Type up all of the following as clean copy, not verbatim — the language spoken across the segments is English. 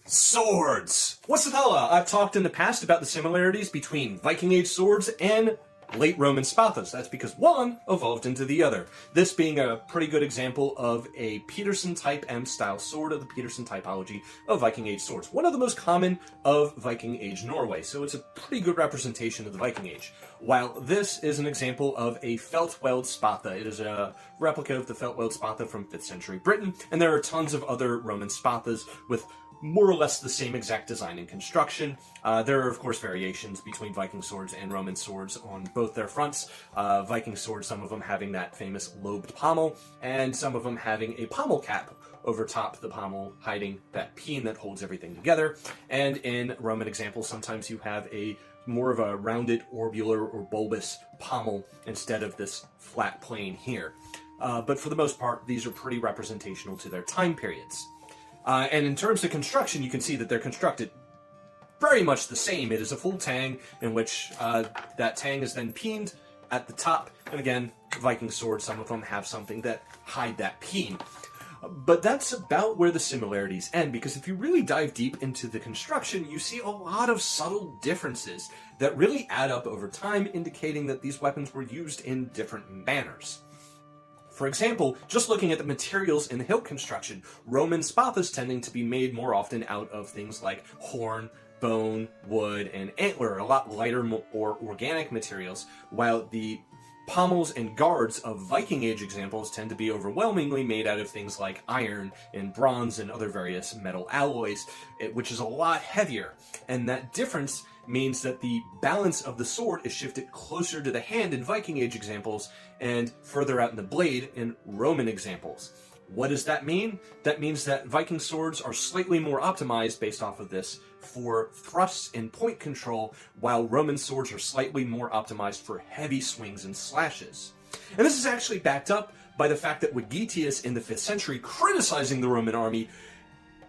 Swords! What's the fella? I've talked in the past about the similarities between Viking Age swords and late Roman spathas. That's because one evolved into the other. This being a pretty good example of a Peterson Type M style sword of the Peterson typology of Viking Age swords. One of the most common of Viking Age Norway, so it's a pretty good representation of the Viking Age. While this is an example of a felt-weld spatha. It is a replica of the felt-weld spatha from 5th century Britain, and there are tons of other Roman spathas with more or less the same exact design and construction. There are, of course, variations between Viking swords and Roman swords on both their fronts. Viking swords, some of them having that famous lobed pommel, and some of them having a pommel cap over top the pommel, hiding that peen that holds everything together. And in Roman examples, sometimes you have a more of a rounded, orbular, or bulbous pommel instead of this flat plane here. But for the most part, these are pretty representational to their time periods. And in terms of construction, you can see that they're constructed very much the same. It is a full tang in which that tang is then peened at the top. And again, Viking swords, some of them have something that hide that peen. But that's about where the similarities end, because if you really dive deep into the construction, you see a lot of subtle differences that really add up over time, indicating that these weapons were used in different manners. For example, just looking at the materials in the hilt construction, Roman spathas tending to be made more often out of things like horn, bone, wood, and antler, a lot lighter, more organic materials, while the pommels and guards of Viking Age examples tend to be overwhelmingly made out of things like iron and bronze and other various metal alloys, which is a lot heavier. And that difference means that the balance of the sword is shifted closer to the hand in Viking Age examples and further out in the blade in Roman examples. What does that mean? That means that Viking swords are slightly more optimized based off of this for thrusts and point control, while Roman swords are slightly more optimized for heavy swings and slashes. And this is actually backed up by the fact that Vegetius in the 5th century, criticizing the Roman army,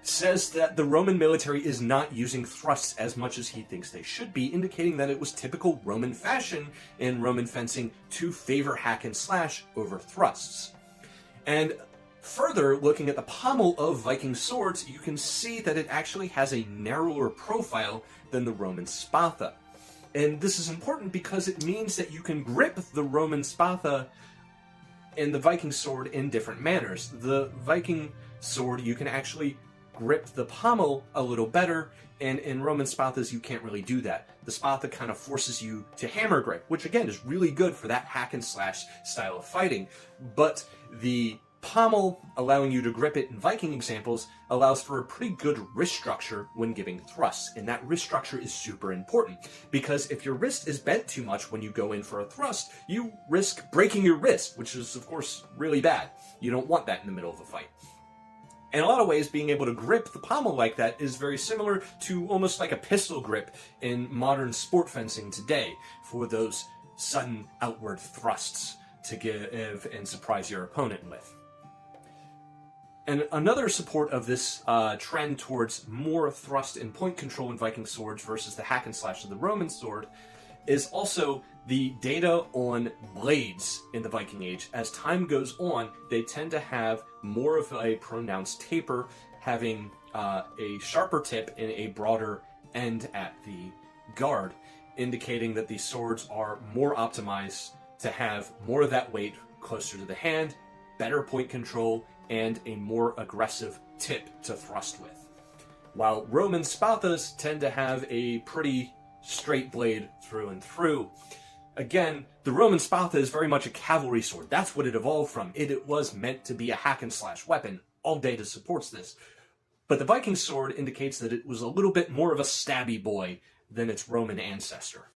says that the Roman military is not using thrusts as much as he thinks they should be, indicating that it was typical Roman fashion in Roman fencing to favor hack and slash over thrusts. And further, looking at the pommel of Viking swords, you can see that it actually has a narrower profile than the Roman spatha. And this is important because it means that you can grip the Roman spatha and the Viking sword in different manners. The Viking sword, you can actually grip the pommel a little better, and in Roman spathas you can't really do that. The spatha kind of forces you to hammer grip, which again is really good for that hack and slash style of fighting, but the pommel allowing you to grip it in Viking examples allows for a pretty good wrist structure when giving thrusts, and that wrist structure is super important because if your wrist is bent too much when you go in for a thrust, you risk breaking your wrist, which is of course really bad. You don't want that in the middle of a fight. In a lot of ways, being able to grip the pommel like that is very similar to almost like a pistol grip in modern sport fencing today for those sudden outward thrusts to give and surprise your opponent with. And another support of this trend towards more thrust and point control in Viking swords versus the hack and slash of the Roman sword is also the data on blades in the Viking Age. As time goes on, they tend to have more of a pronounced taper, having a sharper tip and a broader end at the guard, indicating that these swords are more optimized to have more of that weight closer to the hand, better point control, and a more aggressive tip to thrust with. While Roman spathas tend to have a pretty straight blade through and through. Again, the Roman spatha is very much a cavalry sword. That's what it evolved from. It was meant to be a hack and slash weapon. All data supports this. But the Viking sword indicates that it was a little bit more of a stabby boy than its Roman ancestor.